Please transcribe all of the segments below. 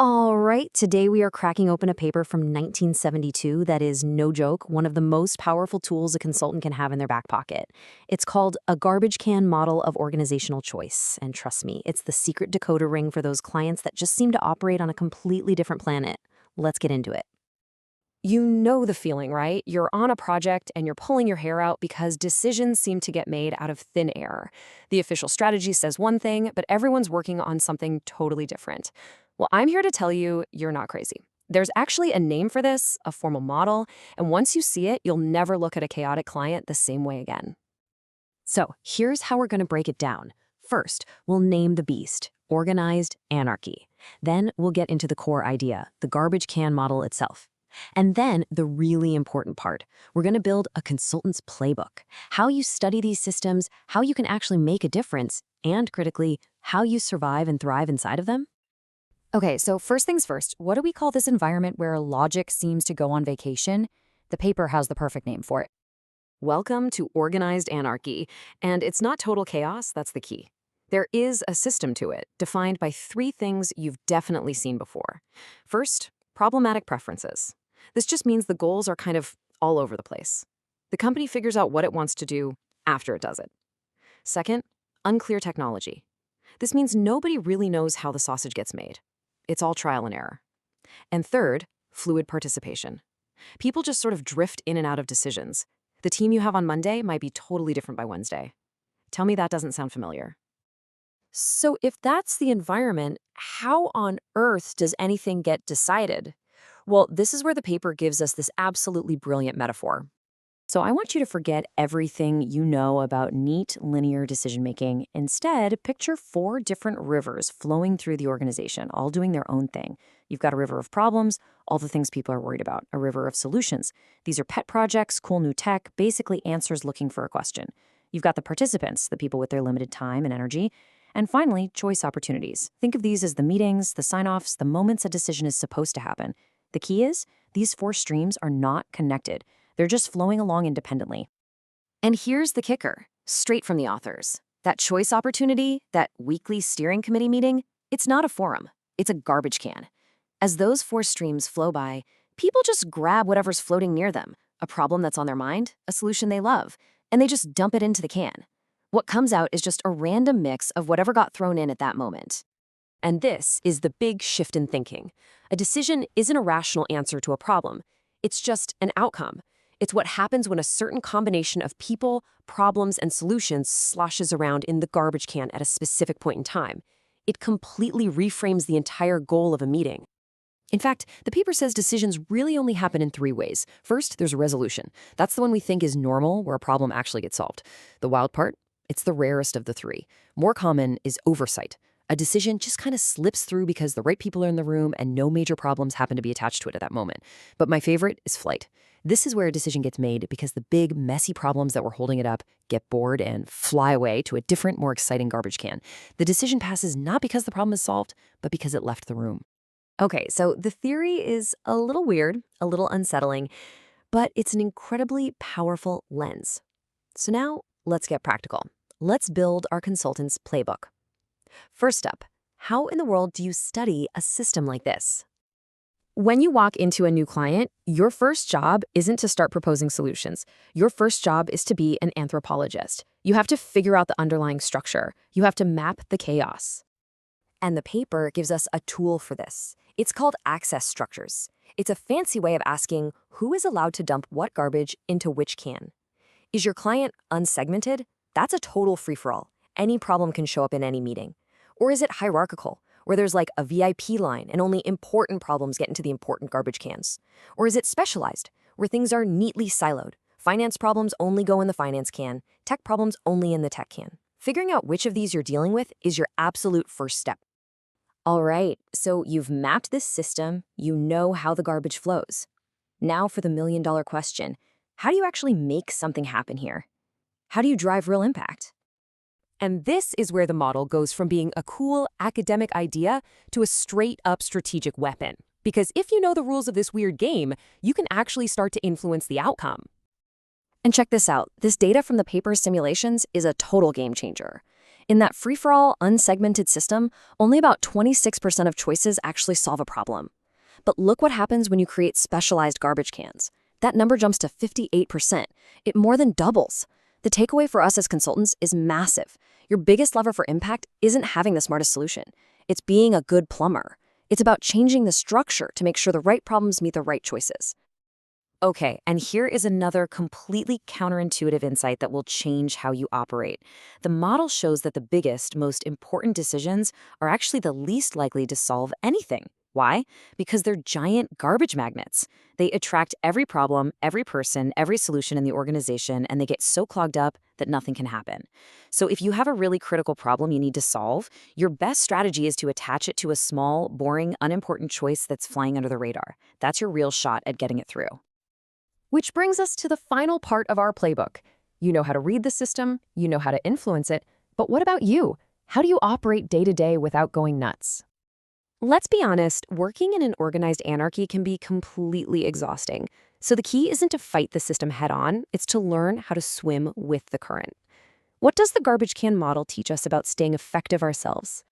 All right, today we are cracking open a paper from 1972 that is, no joke, one of the most powerful tools a consultant can have in their back pocket. It's called A Garbage Can Model of Organizational Choice. And trust me, it's the secret decoder ring for those clients that just seem to operate on a completely different planet. Let's get into it. You know the feeling, right? You're on a project and you're pulling your hair out because decisions seem to get made out of thin air. The official strategy says one thing, but everyone's working on something totally different. Well, I'm here to tell you you're not crazy. There's actually a name for this, a formal model, and once you see it, you'll never look at a chaotic client the same way again. So here's how we're going to break it down. First, we'll name the beast, organized anarchy. Then we'll get into the core idea, the garbage can model itself. And then the really important part, we're going to build a consultant's playbook, how you study these systems, how you can actually make a difference, and critically, how you survive and thrive inside of them. Okay, so first things first, what do we call this environment where logic seems to go on vacation? The paper has the perfect name for it. Welcome to organized anarchy, and it's not total chaos, that's the key. There is a system to it, defined by three things you've definitely seen before. First, problematic preferences. This just means the goals are kind of all over the place. The company figures out what it wants to do after it does it. Second, unclear technology. This means nobody really knows how the sausage gets made. It's all trial and error. And third, fluid participation. People just sort of drift in and out of decisions. The team you have on Monday might be totally different by Wednesday. Tell me that doesn't sound familiar. So if that's the environment, how on earth does anything get decided? Well, this is where the paper gives us this absolutely brilliant metaphor. So I want you to forget everything you know about neat, linear decision-making. Instead, picture four different rivers flowing through the organization, all doing their own thing. You've got a river of problems, all the things people are worried about, a river of solutions. These are pet projects, cool new tech, basically answers looking for a question. You've got the participants, the people with their limited time and energy. And finally, choice opportunities. Think of these as the meetings, the sign-offs, the moments a decision is supposed to happen. The key is, these four streams are not connected. They're just flowing along independently. And here's the kicker, straight from the authors. That choice opportunity, that weekly steering committee meeting, it's not a forum. It's a garbage can. As those four streams flow by, people just grab whatever's floating near them, a problem that's on their mind, a solution they love, and they just dump it into the can. What comes out is just a random mix of whatever got thrown in at that moment. And this is the big shift in thinking. A decision isn't a rational answer to a problem. It's just an outcome. It's what happens when a certain combination of people, problems, and solutions sloshes around in the garbage can at a specific point in time. It completely reframes the entire goal of a meeting. In fact, the paper says decisions really only happen in three ways. First, there's a resolution. That's the one we think is normal, where a problem actually gets solved. The wild part? It's the rarest of the three. More common is oversight. A decision just kind of slips through because the right people are in the room and no major problems happen to be attached to it at that moment. But my favorite is flight. This is where a decision gets made because the big, messy problems that were holding it up get bored and fly away to a different, more exciting garbage can. The decision passes not because the problem is solved, but because it left the room. Okay, so the theory is a little weird, a little unsettling, but it's an incredibly powerful lens. So now, let's get practical. Let's build our consultant's playbook. First up, how in the world do you study a system like this? When you walk into a new client, your first job isn't to start proposing solutions. Your first job is to be an anthropologist. You have to figure out the underlying structure. You have to map the chaos. And the paper gives us a tool for this. It's called access structures. It's a fancy way of asking who is allowed to dump what garbage into which can. Is your client unsegmented? That's a total free-for-all. Any problem can show up in any meeting. Or is it hierarchical, where there's like a VIP line and only important problems get into the important garbage cans? Or is it specialized, where things are neatly siloed? Finance problems only go in the finance can, tech problems only in the tech can. Figuring out which of these you're dealing with is your absolute first step. All right, so you've mapped this system, you know how the garbage flows. Now for the million-dollar question, how do you actually make something happen here? How do you drive real impact? And this is where the model goes from being a cool academic idea to a straight-up strategic weapon. Because if you know the rules of this weird game, you can actually start to influence the outcome. And check this out. This data from the paper's simulations is a total game changer. In that free-for-all, unsegmented system, only about 26% of choices actually solve a problem. But look what happens when you create specialized garbage cans. That number jumps to 58%. It more than doubles. The takeaway for us as consultants is massive. Your biggest lever for impact isn't having the smartest solution. It's being a good plumber. It's about changing the structure to make sure the right problems meet the right choices. Okay, and here is another completely counterintuitive insight that will change how you operate. The model shows that the biggest, most important decisions are actually the least likely to solve anything. Why? Because they're giant garbage magnets. They attract every problem, every person, every solution in the organization, and they get so clogged up that nothing can happen. So if you have a really critical problem you need to solve, your best strategy is to attach it to a small, boring, unimportant choice that's flying under the radar. That's your real shot at getting it through. Which brings us to the final part of our playbook. You know how to read the system, you know how to influence it, but what about you? How do you operate day to day without going nuts? Let's be honest, working in an organized anarchy can be completely exhausting. So the key isn't to fight the system head-on, it's to learn how to swim with the current. What does the garbage can model teach us about staying effective ourselves?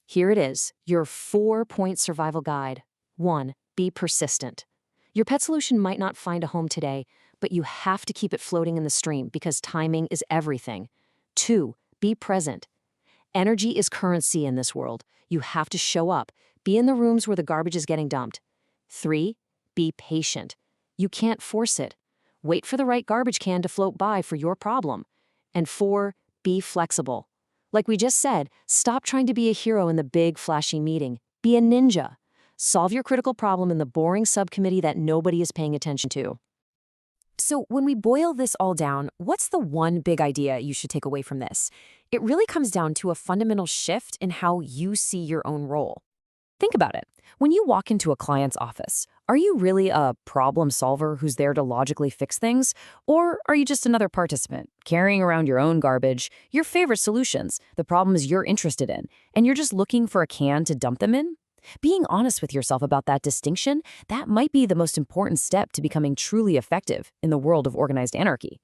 Here it is, your 4-point survival guide. 1. Be persistent. Your pet solution might not find a home today, but you have to keep it floating in the stream because timing is everything. 2. Be present. Energy is currency in this world. You have to show up. Be in the rooms where the garbage is getting dumped. 3. Be patient. You can't force it. Wait for the right garbage can to float by for your problem. And 4. Be flexible. Like we just said, stop trying to be a hero in the big, flashy meeting. Be a ninja. Solve your critical problem in the boring subcommittee that nobody is paying attention to. So when we boil this all down, what's the one big idea you should take away from this? It really comes down to a fundamental shift in how you see your own role. Think about it. When you walk into a client's office, are you really a problem solver who's there to logically fix things? Or are you just another participant, carrying around your own garbage, your favorite solutions, the problems you're interested in, and you're just looking for a can to dump them in? Being honest with yourself about that distinction, that might be the most important step to becoming truly effective in the world of organized anarchy.